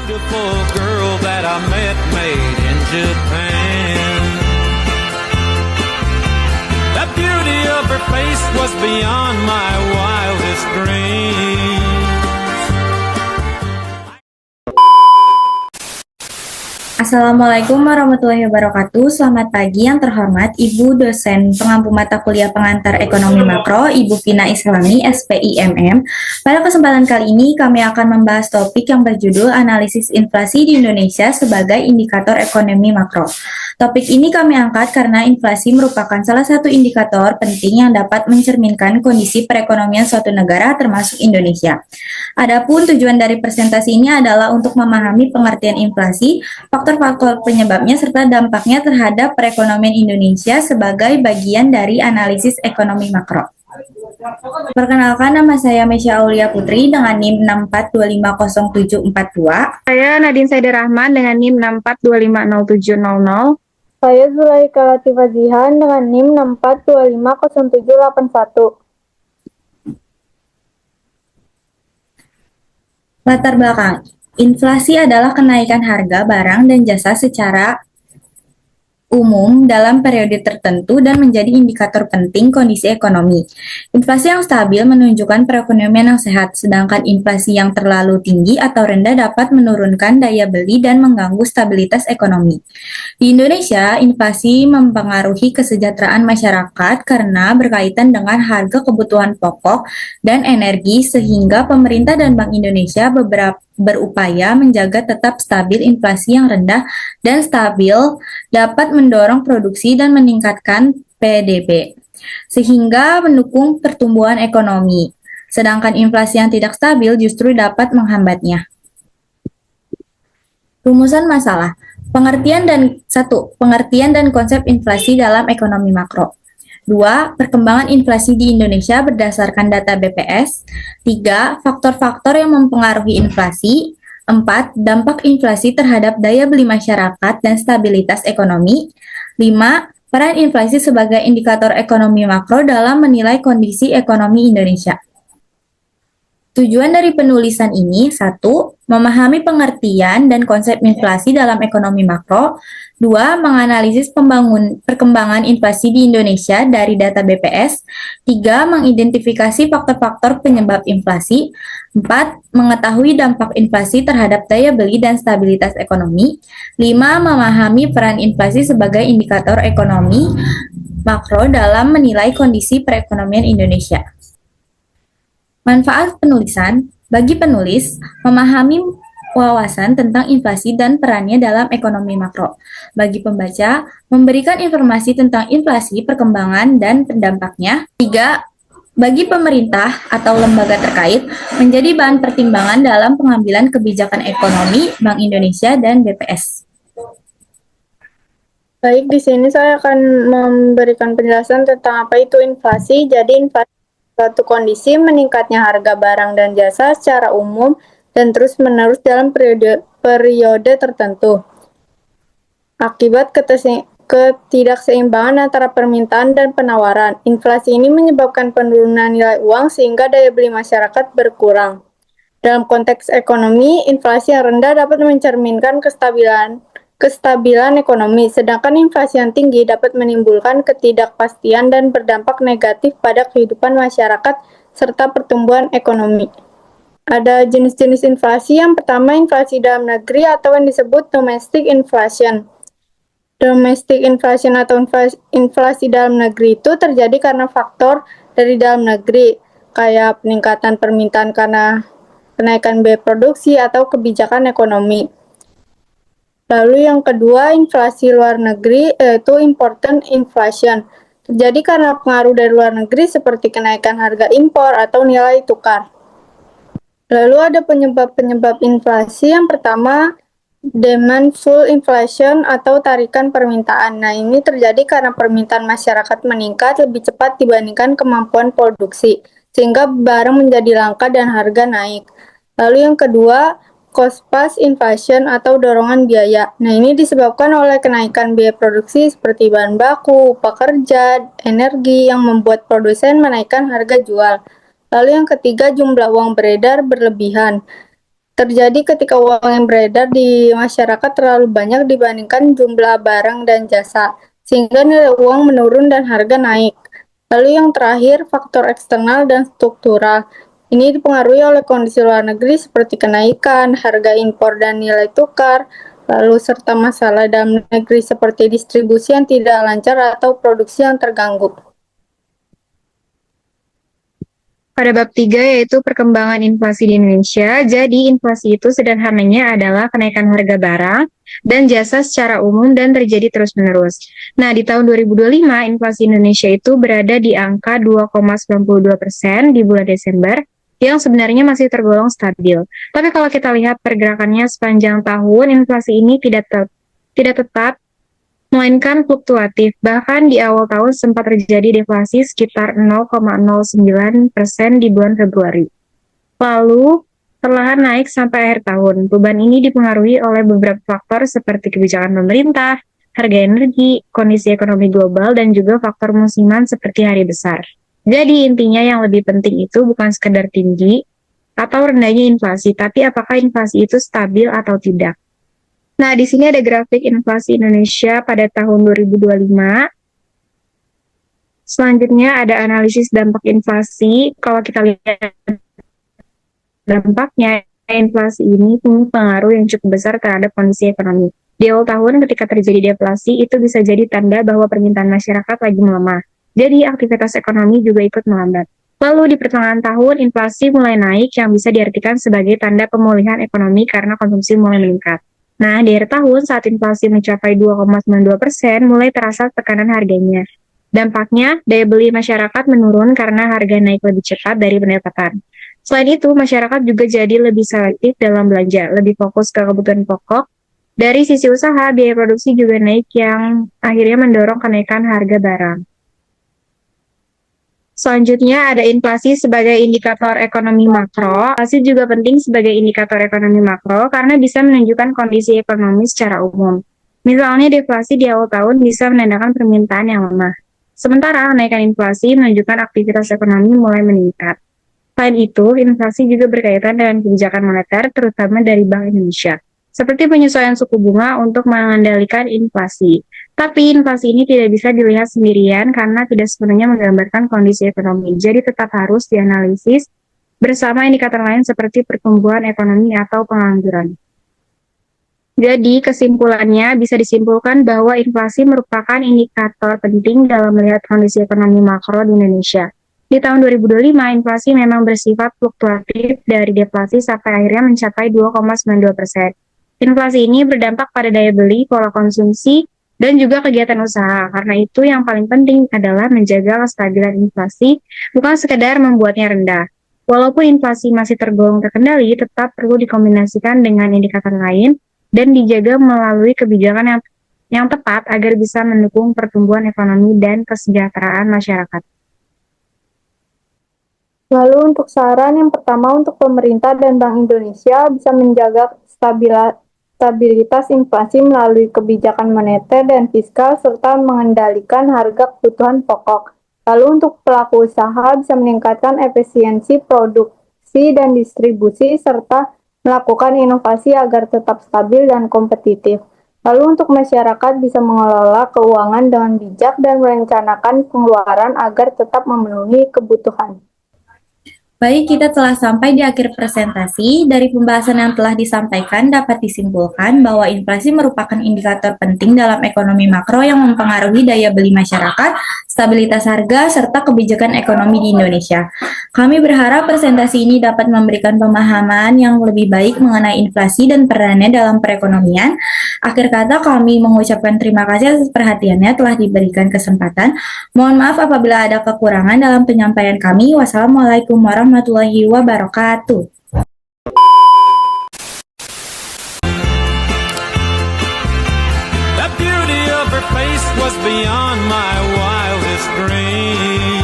beautiful girl that I met made in Japan. The beauty of her face was beyond my wildest dreams. Assalamualaikum warahmatullahi wabarakatuh. Selamat pagi yang terhormat Ibu dosen pengampu mata kuliah pengantar ekonomi makro, Ibu Vina Islami, SPIMM. Pada kesempatan kali ini kami akan membahas topik yang berjudul analisis inflasi di Indonesia sebagai indikator ekonomi makro. Topik ini kami angkat karena inflasi merupakan salah satu indikator penting yang dapat mencerminkan kondisi perekonomian suatu negara termasuk Indonesia. Adapun tujuan dari presentasi ini adalah untuk memahami pengertian inflasi, faktor-faktor penyebabnya serta dampaknya terhadap perekonomian Indonesia sebagai bagian dari analisis ekonomi makro. Perkenalkan, nama saya Mesya Aulia Putri dengan NIM 64250742. Saya Nadine Saider Rahman dengan NIM 64250700. Saya Zulaika Latifah Zihan dengan NIM 64250781. Latar belakang, inflasi adalah kenaikan harga barang dan jasa secara umum dalam periode tertentu dan menjadi indikator penting kondisi ekonomi. Inflasi yang stabil menunjukkan perekonomian yang sehat, sedangkan inflasi yang terlalu tinggi atau rendah dapat menurunkan daya beli dan mengganggu stabilitas ekonomi. Di Indonesia, inflasi mempengaruhi kesejahteraan masyarakat karena berkaitan dengan harga kebutuhan pokok dan energi, sehingga pemerintah dan Bank Indonesia berupaya menjaga tetap stabil inflasi yang rendah dan stabil dapat mendorong produksi dan meningkatkan PDB, sehingga mendukung pertumbuhan ekonomi. Sedangkan inflasi yang tidak stabil justru dapat menghambatnya. Rumusan masalah. Pengertian dan konsep inflasi dalam ekonomi makro. 2. Perkembangan inflasi di Indonesia berdasarkan data BPS. 3. Faktor-faktor yang mempengaruhi inflasi. 4. Dampak inflasi terhadap daya beli masyarakat dan stabilitas ekonomi. 5. Peran inflasi sebagai indikator ekonomi makro dalam menilai kondisi ekonomi Indonesia. Tujuan dari penulisan ini, 1. Memahami pengertian dan konsep inflasi dalam ekonomi makro. 2. Menganalisis perkembangan inflasi di Indonesia dari data BPS. 3. Mengidentifikasi faktor-faktor penyebab inflasi. 4. Mengetahui dampak inflasi terhadap daya beli dan stabilitas ekonomi. 5. Memahami peran inflasi sebagai indikator ekonomi makro dalam menilai kondisi perekonomian Indonesia. Manfaat penulisan. Bagi penulis, memahami wawasan tentang inflasi dan perannya dalam ekonomi makro. Bagi pembaca, memberikan informasi tentang inflasi, perkembangan, dan dampaknya. 3. Bagi pemerintah atau lembaga terkait, menjadi bahan pertimbangan dalam pengambilan kebijakan ekonomi, Bank Indonesia, dan BPS. Baik, di sini saya akan memberikan penjelasan tentang apa itu inflasi. Jadi, inflasi suatu kondisi meningkatnya harga barang dan jasa secara umum dan terus-menerus dalam periode tertentu. Akibat ketidakseimbangan antara permintaan dan penawaran, inflasi ini menyebabkan penurunan nilai uang sehingga daya beli masyarakat berkurang. Dalam konteks ekonomi, inflasi yang rendah dapat mencerminkan kestabilan ekonomi, sedangkan inflasi yang tinggi dapat menimbulkan ketidakpastian dan berdampak negatif pada kehidupan masyarakat serta pertumbuhan ekonomi. Ada jenis-jenis inflasi. Yang pertama, inflasi dalam negeri atau yang disebut domestic inflation. Domestic inflation atau inflasi dalam negeri itu terjadi karena faktor dari dalam negeri, kayak peningkatan permintaan karena kenaikan biaya produksi atau kebijakan ekonomi. Lalu yang kedua, inflasi luar negeri, yaitu important inflation. Terjadi karena pengaruh dari luar negeri seperti kenaikan harga impor atau nilai tukar. Lalu ada penyebab-penyebab inflasi. Yang pertama, demand pull inflation atau tarikan permintaan. Nah, ini terjadi karena permintaan masyarakat meningkat lebih cepat dibandingkan kemampuan produksi, sehingga barang menjadi langka dan harga naik. Lalu yang kedua, cost push inflation atau dorongan biaya. Nah, ini disebabkan oleh kenaikan biaya produksi seperti bahan baku, upah kerja, energi yang membuat produsen menaikkan harga jual. Lalu yang ketiga, jumlah uang beredar berlebihan. terjadi ketika uang yang beredar di masyarakat terlalu banyak dibandingkan jumlah barang dan jasa, sehingga nilai uang menurun dan harga naik. Lalu yang terakhir, faktor eksternal dan struktural. Ini dipengaruhi oleh kondisi luar negeri seperti kenaikan harga impor dan nilai tukar, lalu serta masalah dalam negeri seperti distribusi yang tidak lancar atau produksi yang terganggu. Pada bab 3 yaitu perkembangan inflasi di Indonesia. Jadi inflasi itu sederhananya adalah kenaikan harga barang dan jasa secara umum dan terjadi terus-menerus. Nah, di tahun 2025 inflasi Indonesia itu berada di angka 2,92% di bulan Desember yang sebenarnya masih tergolong stabil. Tapi kalau kita lihat pergerakannya sepanjang tahun, inflasi ini tidak tetap melainkan fluktuatif. Bahkan di awal tahun sempat terjadi deflasi sekitar 0,09% di bulan Februari. Lalu, perlahan naik sampai akhir tahun. Perubahan ini dipengaruhi oleh beberapa faktor seperti kebijakan pemerintah, harga energi, kondisi ekonomi global, dan juga faktor musiman seperti hari besar. Jadi intinya yang lebih penting itu bukan sekedar tinggi atau rendahnya inflasi, tapi apakah inflasi itu stabil atau tidak. Nah, di sini ada grafik inflasi Indonesia pada tahun 2025. Selanjutnya ada analisis dampak inflasi. Kalau kita lihat dampaknya, inflasi ini punya pengaruh yang cukup besar terhadap kondisi ekonomi. Di awal tahun ketika terjadi deflasi, itu bisa jadi tanda bahwa permintaan masyarakat lagi melemah. Jadi aktivitas ekonomi juga ikut melambat. Lalu di pertengahan tahun, inflasi mulai naik yang bisa diartikan sebagai tanda pemulihan ekonomi karena konsumsi mulai meningkat. Nah, di akhir tahun saat inflasi mencapai 2,92%, mulai terasa tekanan harganya. Dampaknya, daya beli masyarakat menurun karena harga naik lebih cepat dari pendapatan. Selain itu, masyarakat juga jadi lebih selektif dalam belanja, lebih fokus ke kebutuhan pokok. Dari sisi usaha, biaya produksi juga naik yang akhirnya mendorong kenaikan harga barang. Selanjutnya ada inflasi sebagai indikator ekonomi makro. Inflasi juga penting sebagai indikator ekonomi makro karena bisa menunjukkan kondisi ekonomi secara umum. Misalnya deflasi di awal tahun bisa menandakan permintaan yang lemah. Sementara kenaikan inflasi menunjukkan aktivitas ekonomi mulai meningkat. Selain itu, inflasi juga berkaitan dengan kebijakan moneter terutama dari Bank Indonesia, seperti penyesuaian suku bunga untuk mengendalikan inflasi. Tapi inflasi ini tidak bisa dilihat sendirian karena tidak sepenuhnya menggambarkan kondisi ekonomi. Jadi tetap harus dianalisis bersama indikator lain seperti pertumbuhan ekonomi atau pengangguran. Jadi kesimpulannya bisa disimpulkan bahwa inflasi merupakan indikator penting dalam melihat kondisi ekonomi makro di Indonesia. Di tahun 2025, inflasi memang bersifat fluktuatif dari deflasi sampai akhirnya mencapai 2,92%. Inflasi ini berdampak pada daya beli, pola konsumsi, dan juga kegiatan usaha. Karena itu yang paling penting adalah menjaga kestabilan inflasi, bukan sekedar membuatnya rendah. Walaupun inflasi masih tergolong terkendali, tetap perlu dikombinasikan dengan indikator lain dan dijaga melalui kebijakan yang tepat agar bisa mendukung pertumbuhan ekonomi dan kesejahteraan masyarakat. Lalu untuk saran yang pertama untuk pemerintah dan Bank Indonesia bisa menjaga stabilitas inflasi melalui kebijakan moneter dan fiskal serta mengendalikan harga kebutuhan pokok. Lalu untuk pelaku usaha bisa meningkatkan efisiensi produksi dan distribusi serta melakukan inovasi agar tetap stabil dan kompetitif. Lalu untuk masyarakat bisa mengelola keuangan dengan bijak dan merencanakan pengeluaran agar tetap memenuhi kebutuhan. Baik, kita telah sampai di akhir presentasi. Dari pembahasan yang telah disampaikan dapat disimpulkan bahwa inflasi merupakan indikator penting dalam ekonomi makro yang mempengaruhi daya beli masyarakat, stabilitas harga, serta kebijakan ekonomi di Indonesia. Kami berharap presentasi ini dapat memberikan pemahaman yang lebih baik mengenai inflasi dan perannya dalam perekonomian. Akhir kata, kami mengucapkan terima kasih atas perhatiannya telah diberikan kesempatan. Mohon maaf apabila ada kekurangan dalam penyampaian kami. Wassalamualaikum warahmatullahi wabarakatuh. The beauty of her face was beyond my wildest dreams.